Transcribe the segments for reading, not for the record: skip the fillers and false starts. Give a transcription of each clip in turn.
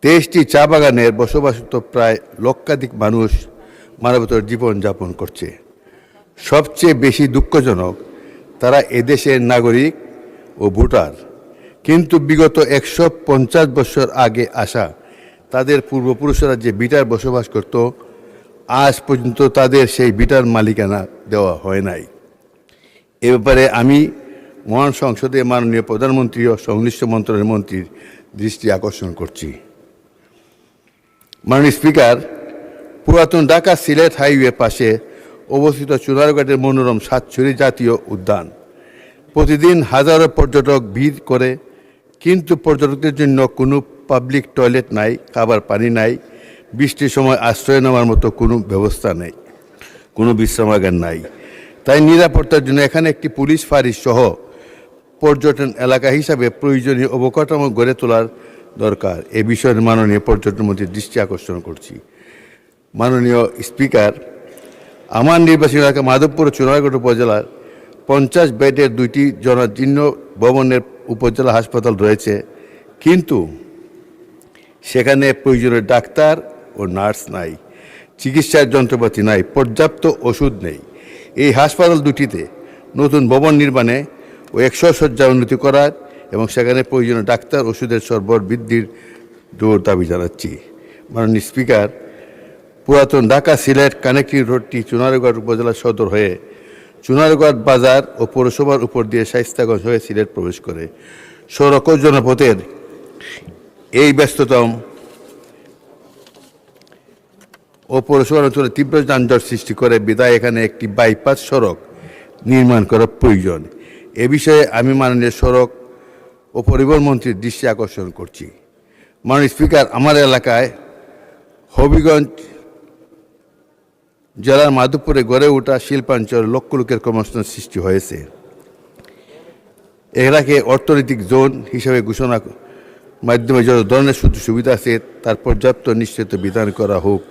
২৩টি চা বাগানের বসবাসরত প্রায় লক্ষাধিক মানুষ মানবতার জীবনযাপন করছে। সবচেয়ে বেশি দুঃখজনক, তারা এদেশের নাগরিক ও ভোটার, কিন্তু বিগত ১৫০ বছর আগে আসা তাদের পূর্বপুরুষরা যে ভিটায় বসবাস করত, আজ পর্যন্ত তাদের সেই ভিটার মালিকানা দেওয়া হয় নাই। এ ব্যাপারে আমি মহান সংসদে মাননীয় প্রধানমন্ত্রী ও সংশ্লিষ্ট মন্ত্রণালয়ের মন্ত্রীর দৃষ্টি আকর্ষণ করছি। মাননীয় স্পিকার, পুরাতন ঢাকা সিলেট হাইওয়ে পাশে অবস্থিত চুনারুঘাটের মনোরম সাতছড়ি জাতীয় উদ্যান প্রতিদিন হাজারো পর্যটক ভিড় করে, কিন্তু পর্যটকদের জন্য কোনো পাবলিক টয়লেট নাই, খাবার পানি নাই, বৃষ্টির সময় আশ্রয় নেওয়ার মতো কোনো ব্যবস্থা নেই, কোনো বিশ্রামাগার নাই। তাই নিরাপত্তার জন্য এখানে একটি পুলিশ ফাঁড়ি সহ পর্যটন এলাকা হিসাবে প্রয়োজনীয় অবকাঠামো গড়ে তোলার দরকার। এ বিষয়ে মাননীয় পর্যটন মন্ত্রীর দৃষ্টি আকর্ষণ করছি। মাননীয় স্পিকার, আমার নির্বাচনী এলাকা মাধবপুর ও চুনারুঘাট উপজেলার ৫০ বেডের ২টি জরাজীর্ণ ভবনের উপজেলা হাসপাতাল রয়েছে, কিন্তু সেখানে প্রয়োজনীয় ডাক্তার ও নার্স নাই, চিকিৎসার যন্ত্রপাতি নাই, পর্যাপ্ত ওষুধ নেই। এই হাসপাতাল দুটিতে নতুন ভবন নির্মাণে ও ১০০ শয্যা উন্নতি করার এবং সেখানে প্রয়োজনীয় ডাক্তার ওষুধের সরবরাহ বৃদ্ধির জোর দাবি জানাচ্ছি। মাননীয় স্পিকার, পুরাতন ঢাকা সিলেট কানেক্টিং রোডটি চুনারুঘাট উপজেলা সদর হয়ে চুনারুঘাট বাজার ও পৌরসভার উপর দিয়ে শায়েস্তাগঞ্জ হয়ে সিলেট প্রবেশ করে। সড়ক ও জনপথের এই ব্যস্ততম ও পৌরসভার অঞ্চলে তীব্র যানজট সৃষ্টি করে, বিধায় এখানে একটি বাইপাস সড়ক নির্মাণ করা প্রয়োজন। এ বিষয়ে আমি মাননীয় সড়ক ও পরিবহন মন্ত্রীর দৃষ্টি আকর্ষণ করছি। মাননীয় স্পিকার, আমার এলাকায় হবিগঞ্জ জেলার মাধবপুরে গড়ে ওঠা শিল্পাঞ্চল লক্ষ লোকের কর্মসংস্থান সৃষ্টি হয়েছে। এলাকাকে অর্থনৈতিক জোন হিসেবে ঘোষণা মাধ্যমে যত ধরনের সুযোগ সুবিধা আছে তার পর্যাপ্ত নিশ্চিত বিধান করা হোক।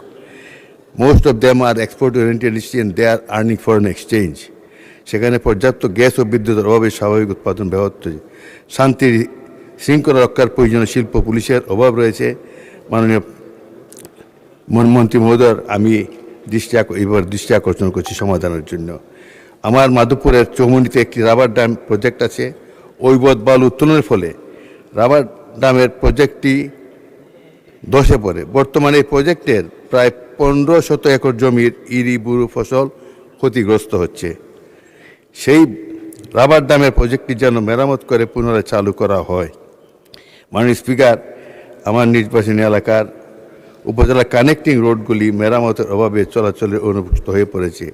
Most of them are export oriented and they are earning foreign exchange। সেখানে পর্যাপ্ত গ্যাস ও বিদ্যুতের অভাবে স্বাভাবিক উৎপাদন ব্যাহত, শান্তির শৃঙ্খলা রক্ষার প্রয়োজনীয় শিল্প পুলিশের অভাব রয়েছে। মাননীয় মন্ত্রী মহোদয়, আমি এবার দৃষ্টি আকর্ষণ করছি সমাধানের জন্য। আমার মাধবপুরের চৌমুনিতে একটি রাবার ড্যাম প্রজেক্ট আছে। ঐবৎ বালু উত্তোলনের ফলে রাবার ড্যামের প্রজেক্টটি ধসে পড়ে। বর্তমানে এই প্রজেক্টের প্রায় ১৫০০ একর জমির ইরি বুরু ফসল ক্ষতিগ্রস্ত হচ্ছে। সেই রাবার ড্যামের প্রজেক্টটি যেন মেরামত করে পুনরায় চালু করা হয়। মাননীয় স্পিকার, আমার নির্বাচনী এলাকার উপজেলা কানেক্টিং রোডগুলি মেরামতের অভাবে চলাচলের অনুপযুক্ত হয়ে পড়েছে।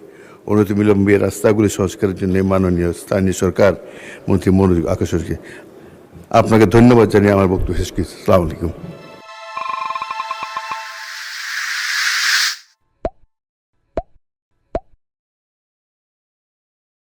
অনতিবিলম্বে রাস্তাগুলি সংস্কারের জন্য মাননীয় স্থানীয় সরকার মন্ত্রী মনোযোগ আকর্ষণ। আপনাকে ধন্যবাদ জানিয়ে আমার বক্তব্য শেষ করছি। আসসালামু আলাইকুম।